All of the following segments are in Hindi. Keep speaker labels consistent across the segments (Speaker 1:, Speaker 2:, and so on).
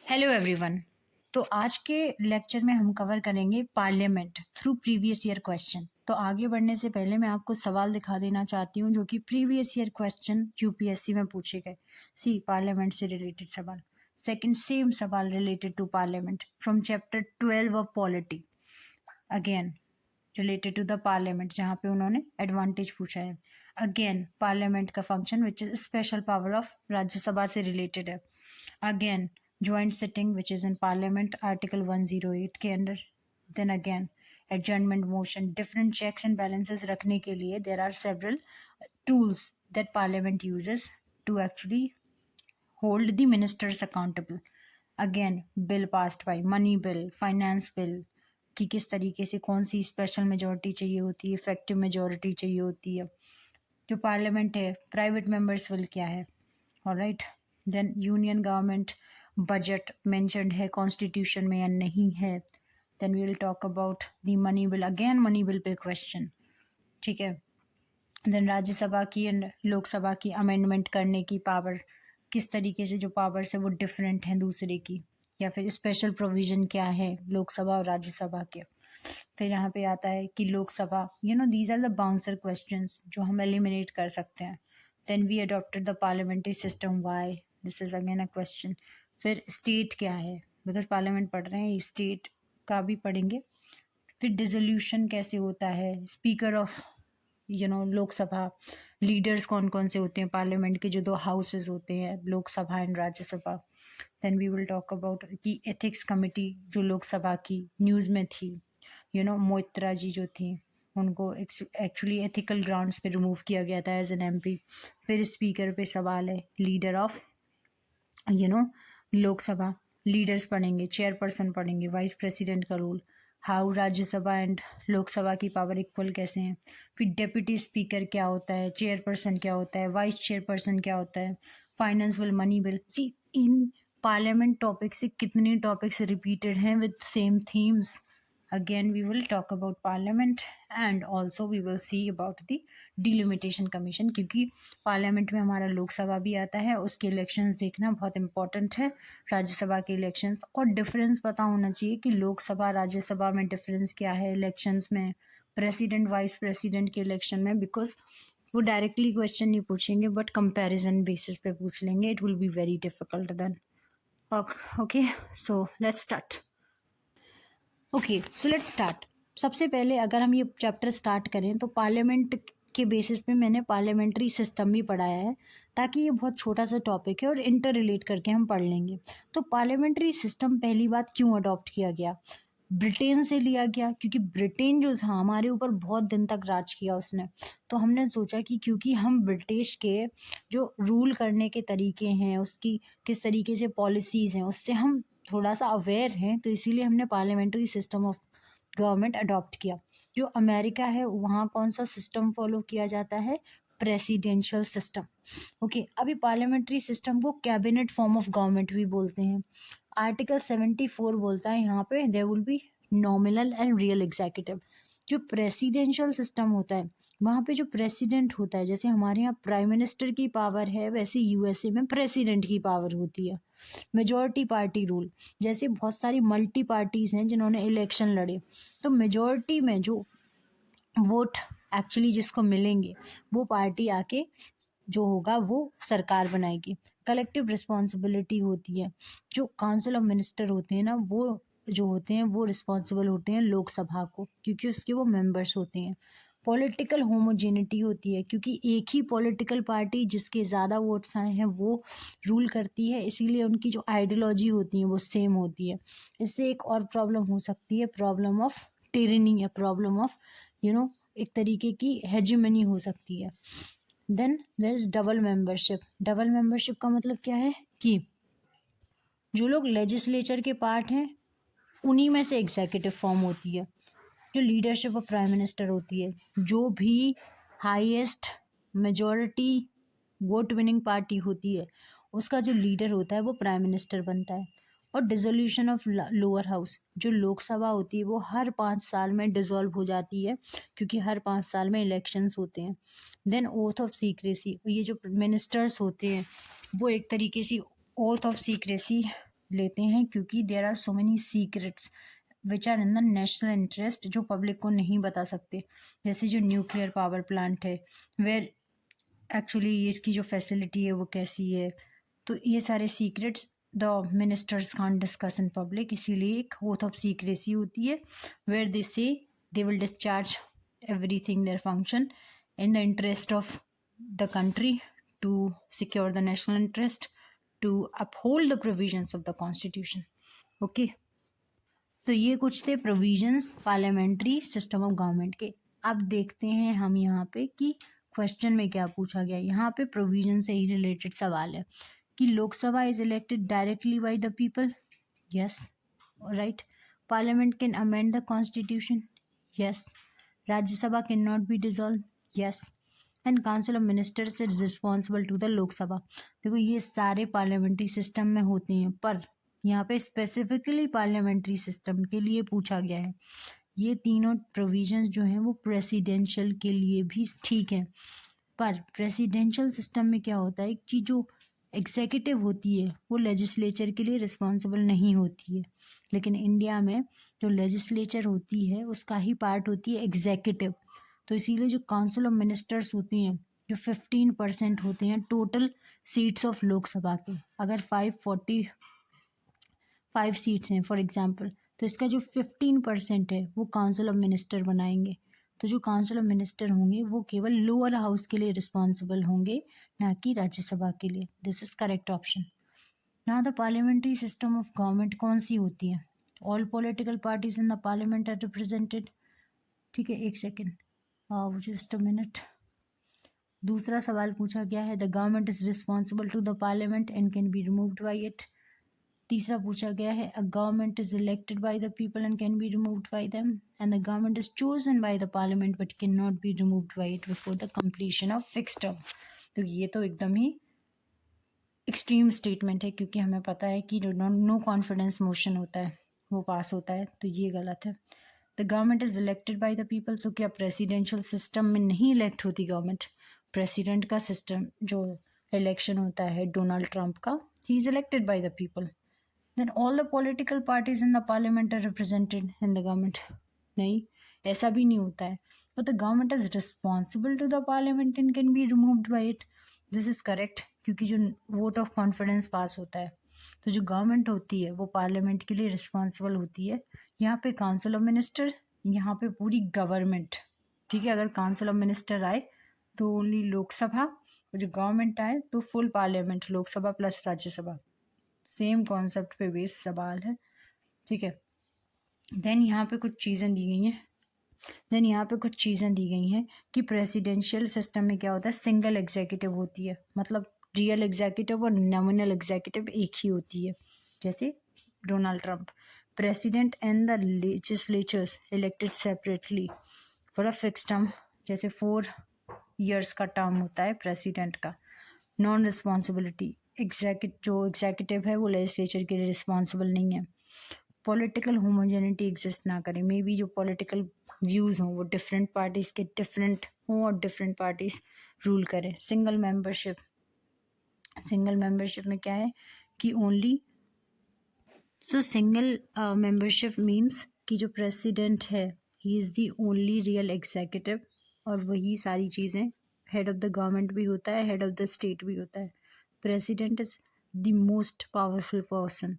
Speaker 1: Hello everyone. तो आज के लेक्चर में हम कवर करेंगे parliament through previous year question. तो आगे बढ़ने से पहले मैं आपको सवाल दिखा देना चाहती हूँ जो कि प्रीवियस ईयर क्वेश्चन यूपीएससी में पूछे गए। सी पार्लियामेंट से रिलेटेड सवाल। सेकंड सेम सवाल related to parliament from chapter 12 of polity, again related to the parliament, जहाँ पे उन्होंने एडवांटेज पूछा है। अगेन पार्लियामेंट का function which is special power of Rajya Sabha से रिलेटेड है। Again joint sitting which is in parliament article 108 के अंदर। then again adjournment motion, different checks and balances रखने के लिए there are several tools that parliament uses to actually hold the ministers accountable. again bill passed by money bill, finance bill कि किस तरीके से कौन सी स्पेशल मेजोरिटी चाहिए होती है, इफेक्टिव मेजोरिटी चाहिए होती है। जो पार्लियामेंट है प्राइवेट मेंबर्स विल क्या है, alright. Then union government budget mentioned है कॉन्स्टिट्यूशन में या नहीं है। Then we will talk about the money bill, again money bill पे क्वेश्चन, ठीक है। देन राज्यसभा की एंड लोकसभा की अमेंडमेंट करने की पावर, किस तरीके से जो पावर्स है वो डिफरेंट हैं दूसरे की, या फिर स्पेशल प्रोविजन क्या है लोकसभा और राज्यसभा के। फिर यहाँ पे आता है कि Lok Sabha, these are the bouncer questions जो हम एलिमिनेट कर सकते हैं। Then we adopted the parliamentary system, why, this is again a question. फिर स्टेट क्या है, बिकॉज पार्लियामेंट पढ़ रहे हैं, स्टेट का भी पढ़ेंगे। फिर डिसोल्यूशन कैसे होता है, स्पीकर ऑफ लोकसभा, लीडर्स कौन कौन से होते हैं पार्लियामेंट के, जो दो हाउसेस होते हैं Lok Sabha and Rajya Sabha. Then we will talk about कि एथिक्स कमेटी जो लोकसभा की न्यूज़ में थी, मोइत्रा जी जो थी, उनको एक्चुअली एथिकल ग्राउंड्स पे रिमूव किया गया था एज एन एमपी। फिर स्पीकर पे सवाल है, लीडर ऑफ लोकसभा, लीडर्स पढ़ेंगे, चेयरपर्सन पढ़ेंगे, वाइस प्रेसिडेंट का रोल, हाउ राज्यसभा एंड लोकसभा की पावर इक्वल कैसे हैं। फिर डेप्यूटी स्पीकर क्या होता है, चेयरपर्सन क्या होता है, वाइस चेयरपर्सन क्या होता है, finance bill, money bill. See in parliament topic से कितने टॉपिक्स रिपीटेड हैं with same themes. again we will talk about parliament and also we will see about the delimitation commission, क्योंकि पार्लियामेंट में हमारा लोकसभा भी आता है, उसके इलेक्शंस देखना बहुत इंपॉर्टेंट है, राज्यसभा के इलेक्शंस। और डिफरेंस पता होना चाहिए कि लोकसभा राज्यसभा में डिफरेंस क्या है इलेक्शंस में, प्रेसिडेंट वाइस प्रेसिडेंट के इलेक्शन में, बिकॉज वो डायरेक्टली क्वेश्चन नहीं पूछेंगे बट कंपैरिजन बेसिस पे पूछ लेंगे। It will be very difficult then. Okay so let's start. Okay so let's start. सबसे पहले अगर हम ये चैप्टर स्टार्ट करें तो पार्लियामेंट के बेसिस पे मैंने पार्लियामेंट्री सिस्टम भी पढ़ाया है, ताकि ये बहुत छोटा सा टॉपिक है और इंटर रिलेट करके हम पढ़ लेंगे। तो पार्लियामेंट्री सिस्टम पहली बात क्यों अडॉप्ट किया गया, ब्रिटेन से लिया गया, क्योंकि ब्रिटेन जो था हमारे ऊपर बहुत दिन तक राज किया उसने। तो हमने सोचा कि क्योंकि हम ब्रिटिश के जो रूल करने के तरीके हैं, उसकी किस तरीके से पॉलिसीज़ हैं, उससे हम थोड़ा सा अवेयर हैं, तो इसीलिए हमने parliamentary system of government adopt किया। जो अमेरिका है वहाँ कौन सा सिस्टम फॉलो किया जाता है, प्रेसिडेंशियल सिस्टम। ओके अभी पार्लियामेंट्री सिस्टम को कैबिनेट फॉर्म ऑफ गवर्नमेंट भी बोलते हैं। आर्टिकल 74 बोलता है यहाँ पे there will be nominal and real executive. जो प्रेसिडेंशियल सिस्टम होता है वहाँ पे जो प्रेसिडेंट होता है, जैसे हमारे यहाँ प्राइम मिनिस्टर की पावर है, वैसे यूएसए में प्रेसिडेंट की पावर होती है। मेजॉरिटी पार्टी रूल, जैसे बहुत सारी मल्टी पार्टीज हैं जिन्होंने इलेक्शन लड़े, तो मेजॉरिटी में जो वोट एक्चुअली जिसको मिलेंगे वो पार्टी आके जो होगा वो सरकार बनाएगी। कलेक्टिव रिस्पॉन्सिबिलिटी होती है, जो काउंसिल ऑफ मिनिस्टर होते हैं ना, वो जो होते हैं वो रिस्पॉन्सिबल होते हैं लोकसभा को, क्योंकि उसके वो मेंबर्स होते हैं। पॉलिटिकल होमोजेनिटी होती है, क्योंकि एक ही पॉलिटिकल पार्टी जिसके ज़्यादा वोट्स आए हैं वो रूल करती है, इसीलिए उनकी जो आइडियोलॉजी होती है वो सेम होती है। इससे एक और प्रॉब्लम हो सकती है, प्रॉब्लम ऑफ टिरनी या प्रॉब्लम ऑफ एक तरीके की हेजिमनी हो सकती है। Then there is double membership. Double membership का मतलब क्या है कि जो लोग लेजिस्लेचर के पार्ट हैं उन्हीं में से एग्जीक्यूटिव फॉर्म होती है। जो लीडरशिप ऑफ प्राइम मिनिस्टर होती है, जो भी highest majority vote winning party होती है उसका जो लीडर होता है वो प्राइम मिनिस्टर बनता है। और डिसोल्यूशन ऑफ लोअर हाउस, जो लोकसभा होती है वो हर 5 साल में डिसॉल्व हो जाती है, क्योंकि हर 5 साल में इलेक्शंस होते हैं। देन ओथ ऑफ सीक्रेसी, ये जो मिनिस्टर्स होते हैं वो एक तरीके से ओथ ऑफ सीक्रेसी लेते हैं क्योंकि there are so many secrets which are in the national interest जो पब्लिक को नहीं बता सकते, जैसे जो न्यूक्लियर पावर प्लांट है वेयर एक्चुअली इसकी जो फैसिलिटी है वो कैसी है, तो ये सारे secrets the ministers can't discuss in public, इसीलिए एक ओथ ऑफ सीक्रेसी होती है वेयर दे से they will discharge everything their function in the interest of the country to secure the national interest to uphold the provisions of the constitution. Okay, तो ये कुछ थे provisions parliamentary system of government के। अब देखते हैं हम यहाँ पे कि क्वेश्चन में क्या पूछा गया। यहाँ पे प्रोविजन से ही रिलेटेड सवाल है कि Lok Sabha is elected directly by the people, yes right. Parliament can amend the constitution, yes. Rajya Sabha can not be dissolve, yes. And council of ministers is responsible to the Lok Sabha. देखो ये सारे पार्लियामेंट्री सिस्टम में होते हैं, पर यहाँ पे स्पेसिफिकली पार्लियामेंट्री सिस्टम के लिए पूछा गया है। ये तीनों प्रोविजंस जो हैं वो प्रेसिडेंशियल के लिए भी ठीक है, पर प्रेसिडेंशियल सिस्टम में क्या होता है कि जो एग्जीक्यूटिव होती है वो लेजिस्लेचर के लिए रिस्पॉन्सिबल नहीं होती है, लेकिन इंडिया में जो लेजिस्लेचर होती है उसका ही पार्ट होती है एग्जीक्यूटिव। तो इसीलिए जो काउंसिल ऑफ मिनिस्टर्स होती हैं जो 15% होते हैं टोटल सीट्स ऑफ लोकसभा के, अगर 545 सीट्स हैं फॉर एग्जांपल, तो इसका जो 15% है वो काउंसिल ऑफ मिनिस्टर बनाएंगे। तो जो काउंसिल ऑफ मिनिस्टर होंगे वो केवल लोअर हाउस के लिए रिस्पॉन्सिबल होंगे, ना कि राज्यसभा के लिए। This is correct option. ना the parliamentary system of government कौन सी होती है? All political parties in the parliament are represented. ठीक है, एक सेकेंड, जस्ट अ मिनट। दूसरा सवाल पूछा गया है the government is responsible to the parliament and can be removed by it. तीसरा पूछा गया है a government is elected by the people and can be removed by them, and the government is chosen by the parliament but can not be removed by it before the completion of fixed term. तो ये तो एकदम ही एक्सट्रीम स्टेटमेंट है, क्योंकि हमें पता है कि जो नो कॉन्फिडेंस मोशन होता है वो पास होता है, तो ये गलत है। The government is elected by the people, तो क्या प्रेसिडेंशियल सिस्टम में नहीं इलेक्ट होती गवर्नमेंट? प्रेसिडेंट का सिस्टम जो इलेक्शन होता है डोनाल्ड ट्रंप का, he is elected by the people. Then all the political parties in the parliament are represented in the government. नहीं, ऐसा भी नहीं होता है। But the government is responsible to the parliament and can be removed by it. This is correct, क्योंकि जो वोट ऑफ कॉन्फिडेंस पास होता है तो जो गवर्नमेंट होती है वो पार्लियामेंट के लिए रिस्पॉन्सिबल होती है। यहाँ पे काउंसिल ऑफ मिनिस्टर, यहाँ पे पूरी गवर्नमेंट। ठीक है, अगर काउंसिल ऑफ मिनिस्टर आए तो ओनली लोकसभा, और जो गवर्नमेंट आए तो full parliament, Lok Sabha plus Rajya Sabha. Same concept पे बेस सवाल है। ठीक है, देन यहाँ पे कुछ चीज़ें दी गई हैं कि प्रेसिडेंशियल सिस्टम में क्या होता है, सिंगल एग्जीक्यूटिव होती है, मतलब रियल एग्जीक्यूटिव और नॉमिनल एग्जीक्यूटिव एक ही होती है। जैसे Donald Trump, president and the legislatures elected separately for a fix term, जैसे 4 years का टर्म होता है प्रेसिडेंट का। नॉन रिस्पॉन्सिबिलिटी, जो एग्जीक्यूटिव है वो लेजिस्लेचर के लिए रिस्पॉन्सिबल नहीं है। पॉलिटिकल होमोजेनिटी एग्जिस्ट ना करें, मे बी जो पॉलिटिकल व्यूज़ हों वो डिफरेंट पार्टीज़ के डिफरेंट हों और डिफरेंट पार्टीज़ रूल करें। सिंगल मेंबरशिप में क्या है कि ओनली सिंगल मेंबरशिप मीन्स कि जो प्रेसिडेंट है he is the only real executive, और वही सारी चीज़ें, हेड ऑफ द गवर्नमेंट भी होता है, हेड ऑफ द स्टेट भी होता है। President is the most powerful person,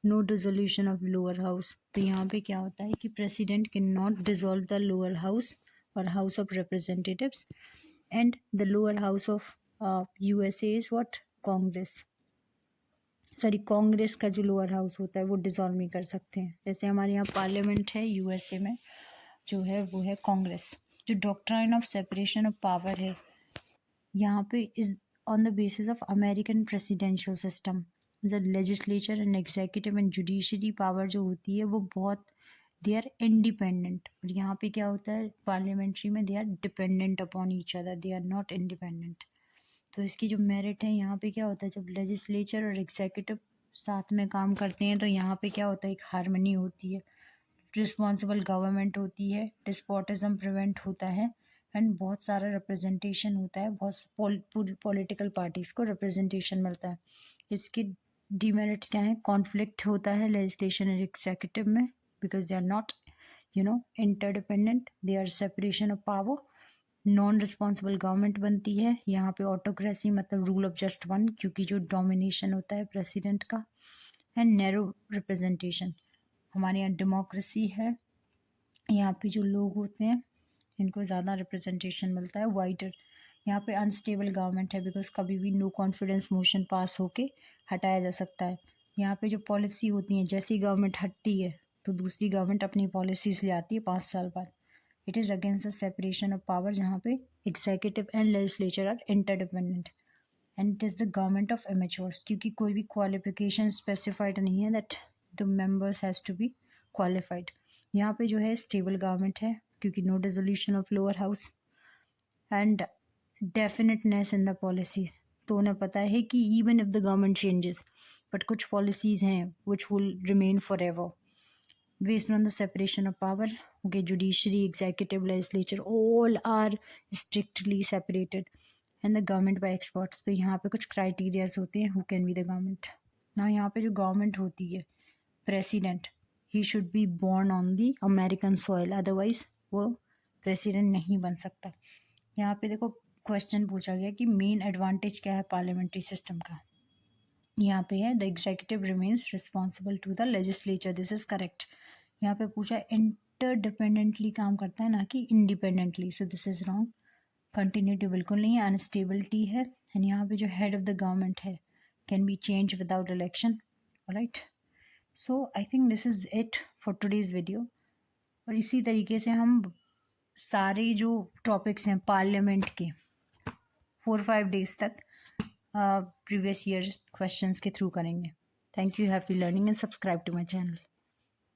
Speaker 1: no dissolution of lower house. तो यहाँ पे क्या होता है कि president can not dissolve the lower house और house of representatives, and the lower house of USA is what, Congress का जो लोअर हाउस होता है वो डिसॉल्व नहीं कर सकते हैं। जैसे हमारे यहाँ पार्लियामेंट है यूएसए में जो है वो है कांग्रेस। जो doctrine of separation of power है यहाँ पे is on the basis of American presidential system. The legislature and executive and judiciary power जो होती है वो बहुत दे आर इंडिपेंडेंट, और यहाँ पे क्या होता है पार्लियामेंट्री में they are dependent upon each other, they are not independent. तो इसकी जो मेरिट है यहाँ पे क्या होता है, जब लेजिस्लेचर और एग्जीक्यूटिव साथ में काम करते हैं तो यहाँ पे क्या होता है, एक हार्मनी होती है, रिस्पॉन्सिबल गवर्नमेंट होती है, डिस्पोटिज्म प्रिवेंट होता है, एंड बहुत सारा रिप्रेजेंटेशन होता है, बहुत पॉलिटिकल पार्टीज़ को रिप्रेजेंटेशन मिलता है। इसके डीमेरिट्स क्या है? कॉन्फ्लिक्ट होता है लेजिस्लेशन और एग्जीक्यूटिव में because they are not interdependent, they are separation of power, non responsible government बनती है यहाँ पे, ऑटोक्रेसी मतलब रूल ऑफ जस्ट वन, क्योंकि जो डोमिनेशन होता है प्रेसिडेंट का, एंड नैरो रिप्रेजेंटेशन, हमारे यहाँ डेमोक्रेसी है, यहाँ पे जो लोग होते हैं इनको ज़्यादा रिप्रेजेंटेशन मिलता है, वाइडर। यहाँ पे अनस्टेबल गवर्नमेंट है बिकॉज कभी भी नो कॉन्फिडेंस मोशन पास होके हटाया जा सकता है। यहाँ पे जो पॉलिसी होती है, जैसी गवर्नमेंट हटती है तो दूसरी गवर्नमेंट अपनी पॉलिसीज़ ले आती है 5 साल बाद। It is against the separation of power, जहाँ पे executive and legislature are interdependent, and it is the government of amateurs, क्योंकि कोई भी क्वालिफिकेशन स्पेसिफाइड नहीं है that the members has to be qualified. यहाँ पे जो है स्टेबल गवर्नमेंट है क्योंकि no dissolution of lower house and definiteness in the policies. तो उन्हें पता है कि even if the government changes but कुछ पॉलिसीज हैं which will remain for ever based on the separation of power. Okay, judiciary, executive, legislature, all are strictly separated and the government by experts. तो यहाँ पे कुछ criterias होते हैं who can be the government. now यहाँ पे जो government होती है, president, he should be born on the American soil, otherwise वो president नहीं बन सकता। यहाँ पे देखो क्वेश्चन पूछा गया कि मेन एडवांटेज क्या है पार्लियामेंट्री सिस्टम का। यहाँ पे है the executive remains responsible to the legislature, this is correct. यहाँ पे पूछा इंटरडिपेंडेंटली काम करता है ना कि independently, so this is wrong. Continuity बिल्कुल नहीं है, अनस्टेबिलिटी है, एंड यहाँ पे जो हेड ऑफ द गवर्नमेंट है can be change without election, right. So I think this is it for today's video. और इसी तरीके से हम सारे जो टॉपिक्स हैं पार्लियामेंट के 4-5 डेज तक प्रीवियस ईयर क्वेश्चंस के थ्रू करेंगे। Thank you, happy learning and subscribe to my channel.